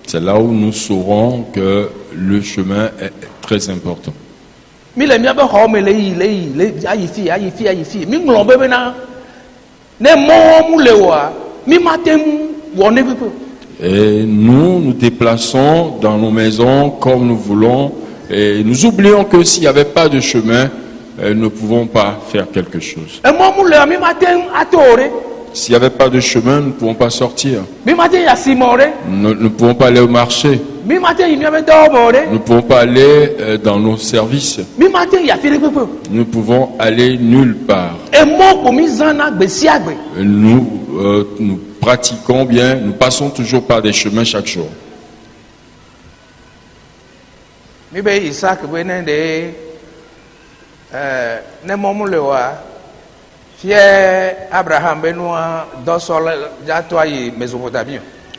C'est là où nous saurons que le chemin est très important. Et nous nous déplaçons dans nos maisons comme nous voulons et nous oublions que s'il n'y avait pas de chemin, nous ne pouvons pas faire quelque chose. S'il n'y avait pas de chemin, nous ne pouvons pas sortir. Nous ne pouvons pas aller au marché. Nous ne pouvons pas aller dans nos services. Nous pouvons aller nulle part. Nous pratiquons bien, nous passons toujours par des chemins chaque jour.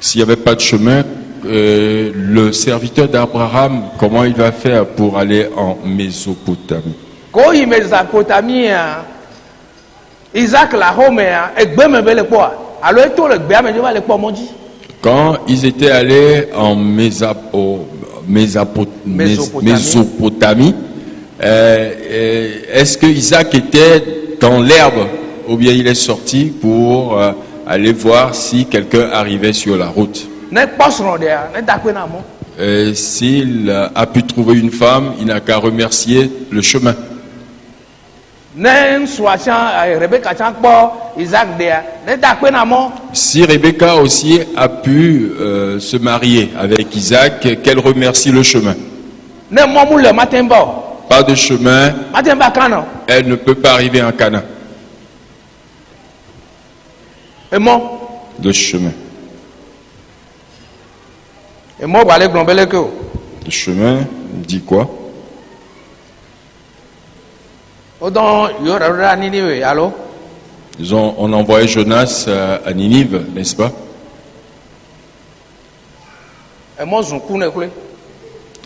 S'il n'y avait pas de chemin, le serviteur d'Abraham, comment il va faire pour aller en Mésopotamie? Quand ils étaient allés en Mésopotamie, est-ce que Isaac était dans l'herbe ou bien il est sorti pour aller voir si quelqu'un arrivait sur la route? S'il a pu trouver une femme, il n'a qu'à remercier le chemin. Si Rebecca aussi a pu se marier avec Isaac, qu'elle remercie le chemin. Pas de chemin, elle ne peut pas arriver en Canaan. Le chemin. Le chemin dit quoi? On a envoyé Jonas à Ninive, n'est-ce pas?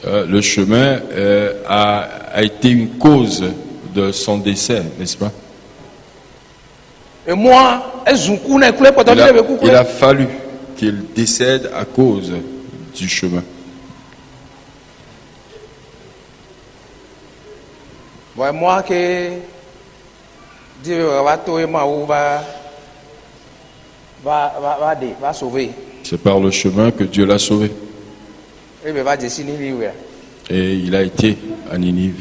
Le chemin a été une cause de son décès, n'est-ce pas? Il a fallu qu'il décède à cause du chemin. C'est par le chemin que Dieu l'a sauvé. Et il a été à Ninive.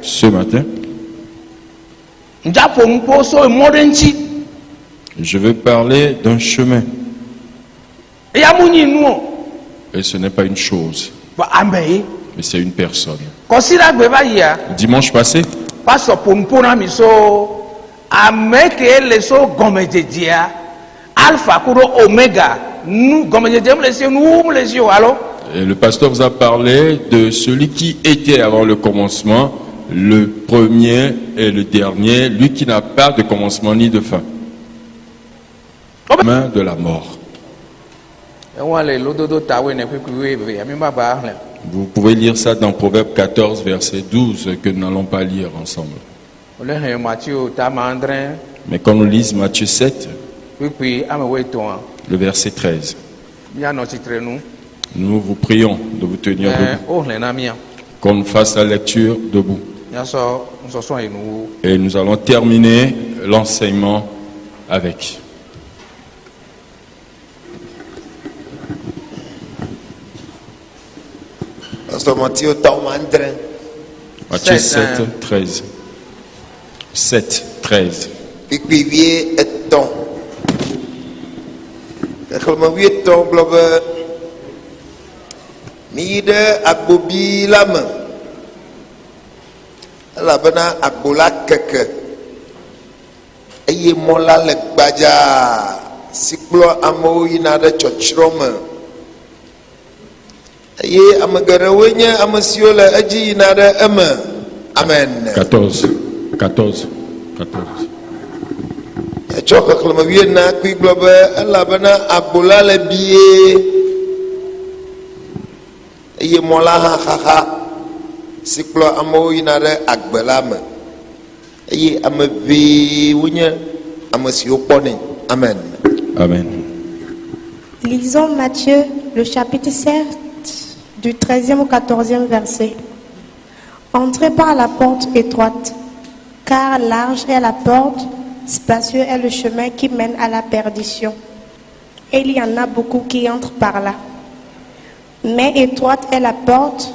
Ce matin, je vais parler d'un chemin. Et ce n'est pas une chose, mais c'est une personne. Dimanche passé, et le pasteur vous a parlé de celui qui était avant le commencement, le premier et le dernier, lui qui n'a pas de commencement ni de fin. Main de la mort. Vous pouvez lire ça dans Proverbe 14, verset 12, que nous n'allons pas lire ensemble. Mais quand nous lisons Matthieu 7, le verset 13, nous vous prions de vous tenir debout. Qu'on fasse la lecture debout. Et nous allons terminer l'enseignement avec. Matthieu 7, 13. 7, 13. Abobi lame elabena agbola keke eye mɔla le gbadza si kplɔ amewo yina ɖe tsɔtsrɔ̃ me eye ame geɖewoe nye ame siwo le edzi yina ɖe eme. Amen. 14. Etsɔ xexlẽme 14 kpi gblɔ be elabena agbola le bie eye mɔla hã xaxa si kplɔ amewo yina ɖe agbe la me eye ame ʋɛɛ wonye ame siwo kpɔnɛ. Amen. Amen. Lisons Matthieu, le chapitre 7, du 13e au 14e verset. Entrez par la porte étroite, car large est la porte, spacieux est le chemin qui mène à la perdition. Et il y en a beaucoup qui entrent par là. Mais étroite est la porte,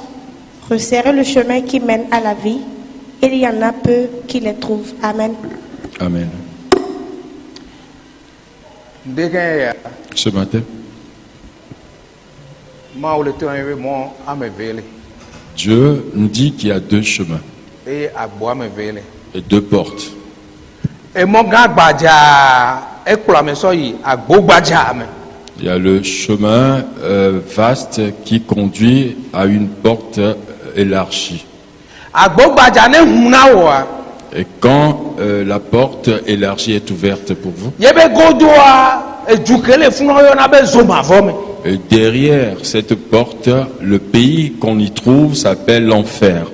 resserrez le chemin qui mène à la vie. Et il y en a peu qui les trouvent. Amen. Amen. Ce matin, Dieu nous dit qu'il y a deux chemins et deux portes. Il y a le chemin vaste qui conduit à une porte élargie. Et quand la porte élargie est ouverte pour vous, et derrière cette porte, le pays qu'on y trouve s'appelle l'enfer.